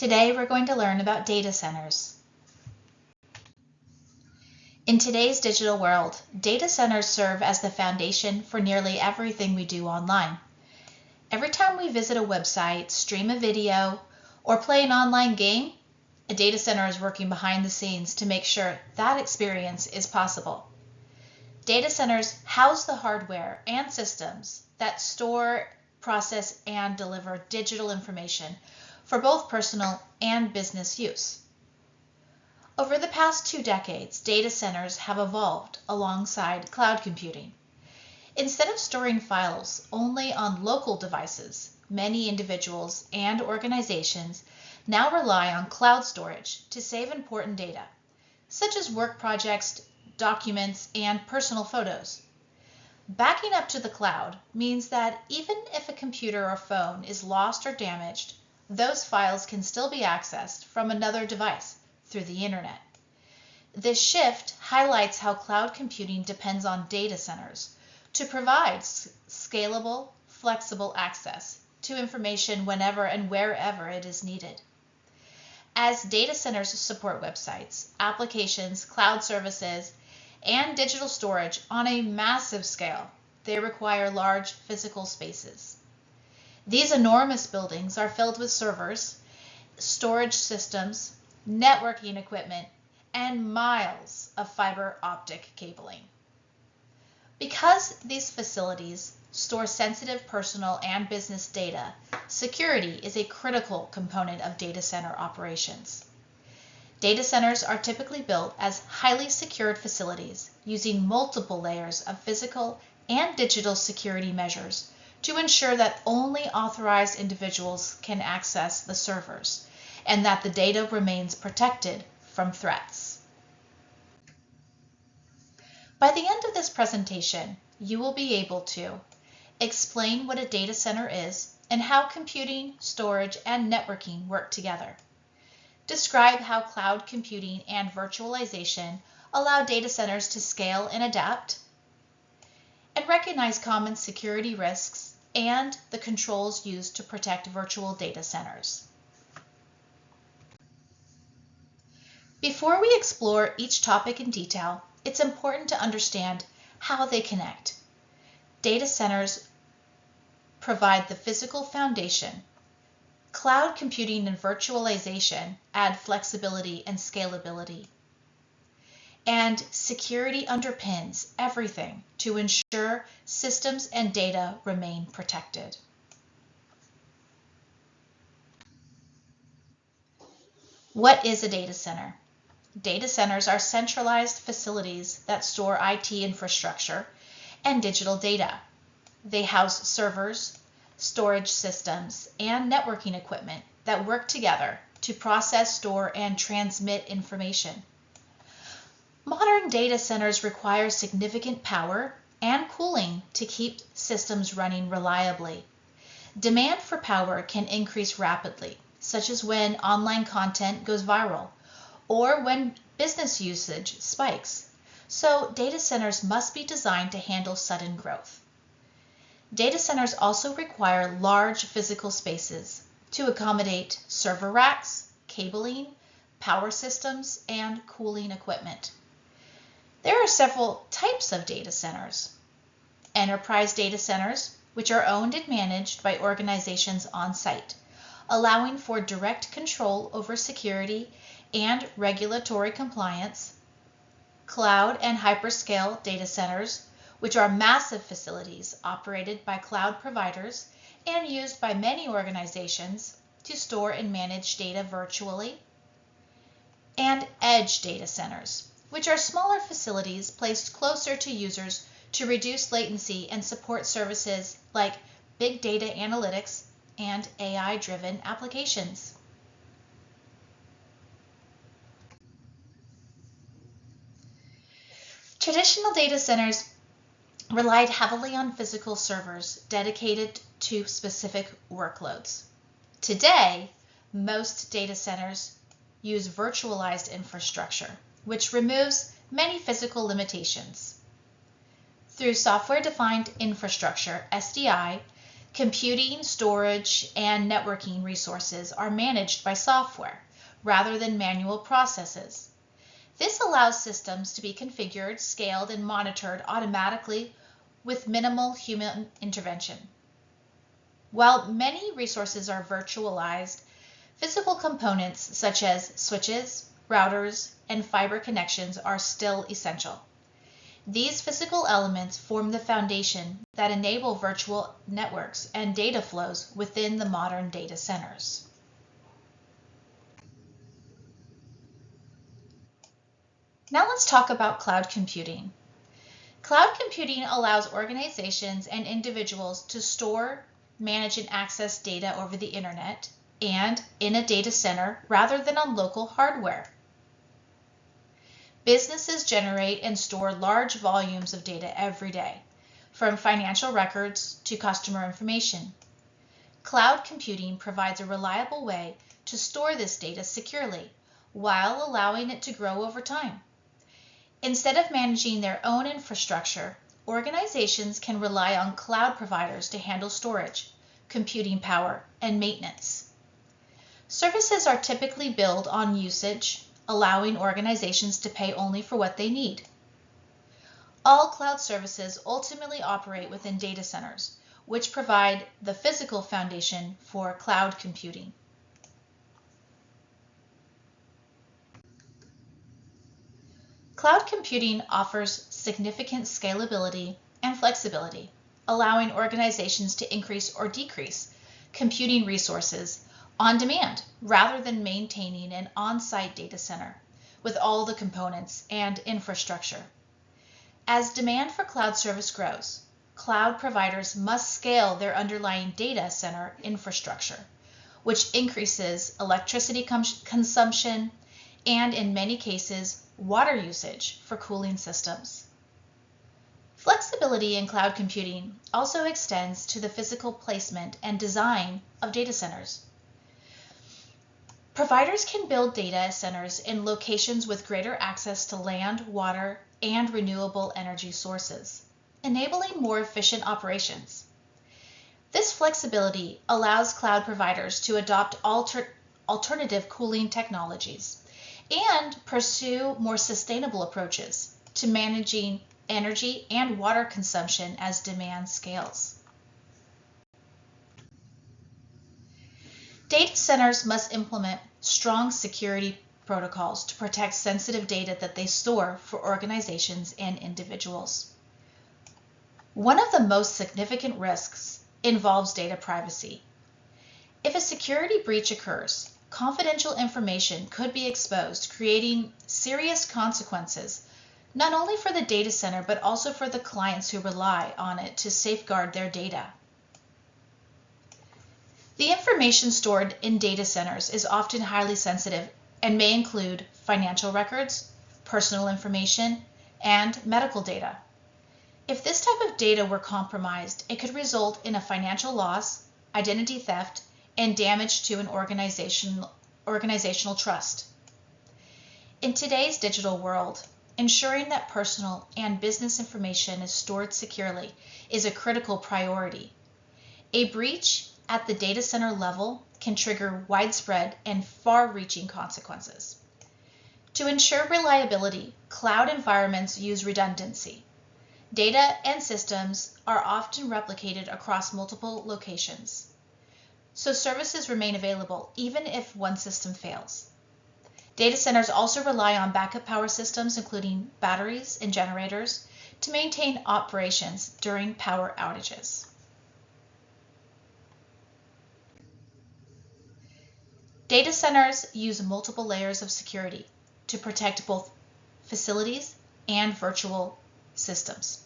Today we're going to learn about data centers. In today's digital world, data centers serve as the foundation for nearly everything we do online. Every time we visit a website, stream a video, or play an online game, a data center is working behind the scenes to make sure that experience is possible. Data centers house the hardware and systems that store, process, and deliver digital information for both personal and business use. Over the past 2 decades, data centers have evolved alongside cloud computing. Instead of storing files only on local devices, many individuals and organizations now rely on cloud storage to save important data, such as work projects, documents, and personal photos. Backing up to the cloud means that even if a computer or phone is lost or damaged, those files can still be accessed from another device through the internet. This shift highlights how cloud computing depends on data centers to provide scalable, flexible access to information whenever and wherever it is needed. As data centers support websites, applications, cloud services, and digital storage on a massive scale, they require large physical spaces. These enormous buildings are filled with servers, storage systems, networking equipment, and miles of fiber optic cabling. Because these facilities store sensitive personal and business data, security is a critical component of data center operations. Data centers are typically built as highly secured facilities using multiple layers of physical and digital security measures to ensure that only authorized individuals can access the servers and that the data remains protected from threats. By the end of this presentation, you will be able to explain what a data center is and how computing, storage, and networking work together. Describe how cloud computing and virtualization allow data centers to scale and adapt, and recognize common security risks and the controls used to protect virtual data centers. Before we explore each topic in detail, it's important to understand how they connect. Data centers provide the physical foundation. Cloud computing and virtualization add flexibility and scalability. And security underpins everything to ensure systems and data remain protected. What is a data center? Data centers are centralized facilities that store IT infrastructure and digital data. They house servers, storage systems, and networking equipment that work together to process, store, and transmit information. Modern data centers require significant power and cooling to keep systems running reliably. Demand for power can increase rapidly, such as when online content goes viral or when business usage spikes. So data centers must be designed to handle sudden growth. Data centers also require large physical spaces to accommodate server racks, cabling, power systems, and cooling equipment. There are several types of data centers. Enterprise data centers, which are owned and managed by organizations on site, allowing for direct control over security and regulatory compliance. Cloud and hyperscale data centers, which are massive facilities operated by cloud providers and used by many organizations to store and manage data virtually. And edge data centers, which are smaller facilities placed closer to users to reduce latency and support services like big data analytics and AI-driven applications. Traditional data centers relied heavily on physical servers dedicated to specific workloads. Today, most data centers use virtualized infrastructure, which removes many physical limitations. Through software-defined infrastructure, SDI, Computing, storage, and networking resources are managed by software rather than manual processes. This allows systems to be configured, scaled, and monitored automatically with minimal human intervention. While many resources are virtualized, physical components such as switches, routers, and fiber connections are still essential. These physical elements form the foundation that enable virtual networks and data flows within the modern data centers. Now let's talk about cloud computing. Cloud computing allows organizations and individuals to store, manage, and access data over the internet and in a data center rather than on local hardware. Businesses generate and store large volumes of data every day, from financial records to customer information. Cloud computing provides a reliable way to store this data securely while allowing it to grow over time. Instead of managing their own infrastructure, organizations can rely on cloud providers to handle storage, computing power, and maintenance. Services are typically billed on usage, allowing organizations to pay only for what they need. All cloud services ultimately operate within data centers, which provide the physical foundation for cloud computing. Cloud computing offers significant scalability and flexibility, allowing organizations to increase or decrease computing resources on demand rather than maintaining an on-site data center with all the components and infrastructure. As demand for cloud service grows, cloud providers must scale their underlying data center infrastructure, which increases electricity consumption and, in many cases, water usage for cooling systems. Flexibility in cloud computing also extends to the physical placement and design of data centers. Providers can build data centers in locations with greater access to land, water, and renewable energy sources, enabling more efficient operations. This flexibility allows cloud providers to adopt alternative cooling technologies and pursue more sustainable approaches to managing energy and water consumption as demand scales. Data centers must implement strong security protocols to protect sensitive data that they store for organizations and individuals. One of the most significant risks involves data privacy. If a security breach occurs, confidential information could be exposed, creating serious consequences, not only for the data center, but also for the clients who rely on it to safeguard their data. The information stored in data centers is often highly sensitive and may include financial records, personal information, and medical data. If this type of data were compromised, it could result in a financial loss, identity theft, and damage to an organizational trust. In today's digital world, ensuring that personal and business information is stored securely is a critical priority. A breach at the data center level can trigger widespread and far-reaching consequences. To ensure reliability, cloud environments use redundancy. Data and systems are often replicated across multiple locations, so services remain available even if one system fails. Data centers also rely on backup power systems, including batteries and generators, to maintain operations during power outages. Data centers use multiple layers of security to protect both facilities and virtual systems.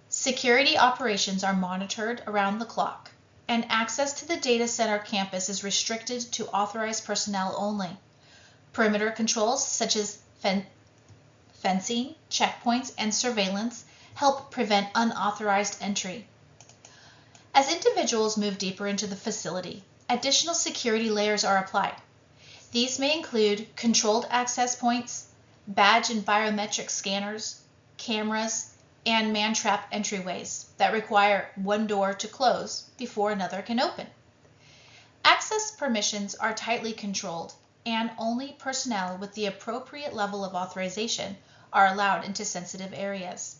Security operations are monitored around the clock, and access to the data center campus is restricted to authorized personnel only. Perimeter controls such as fencing, checkpoints, and surveillance help prevent unauthorized entry. As individuals move deeper into the facility, additional security layers are applied. These may include controlled access points, badge and biometric scanners, cameras, and man-trap entryways that require one door to close before another can open. Access permissions are tightly controlled, and only personnel with the appropriate level of authorization are allowed into sensitive areas.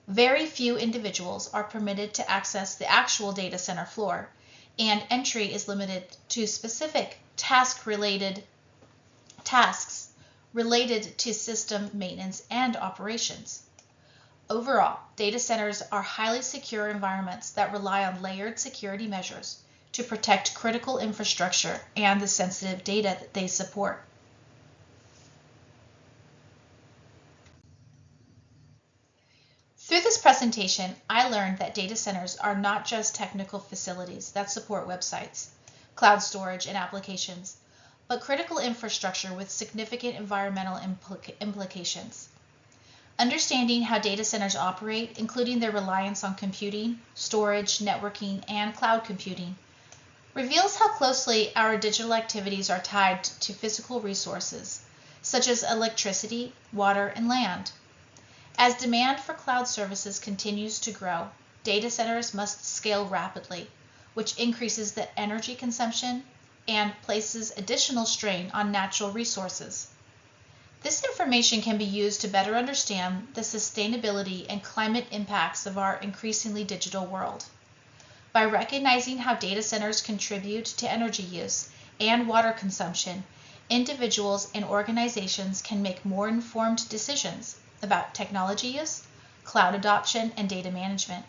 Very few individuals are permitted to access the actual data center floor, and entry is limited to specific tasks related to system maintenance and operations. Overall, data centers are highly secure environments that rely on layered security measures to protect critical infrastructure and the sensitive data that they support. Through this presentation, I learned that data centers are not just technical facilities that support websites, cloud storage, and applications, but critical infrastructure with significant environmental implications. Understanding how data centers operate, including their reliance on computing, storage, networking, and cloud computing, reveals how closely our digital activities are tied to physical resources, such as electricity, water, and land. As demand for cloud services continues to grow, data centers must scale rapidly, which increases the energy consumption and places additional strain on natural resources. This information can be used to better understand the sustainability and climate impacts of our increasingly digital world. By recognizing how data centers contribute to energy use and water consumption, individuals and organizations can make more informed decisions about technology use, cloud adoption, and data management.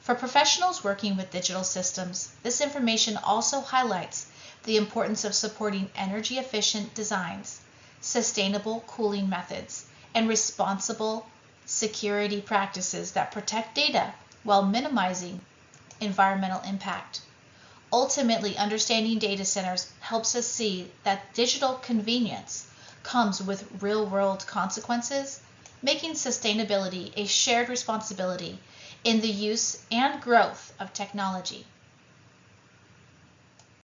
For professionals working with digital systems, this information also highlights the importance of supporting energy-efficient designs, sustainable cooling methods, and responsible security practices that protect data while minimizing environmental impact. Ultimately, understanding data centers helps us see that digital convenience comes with real-world consequences, making sustainability a shared responsibility in the use and growth of technology.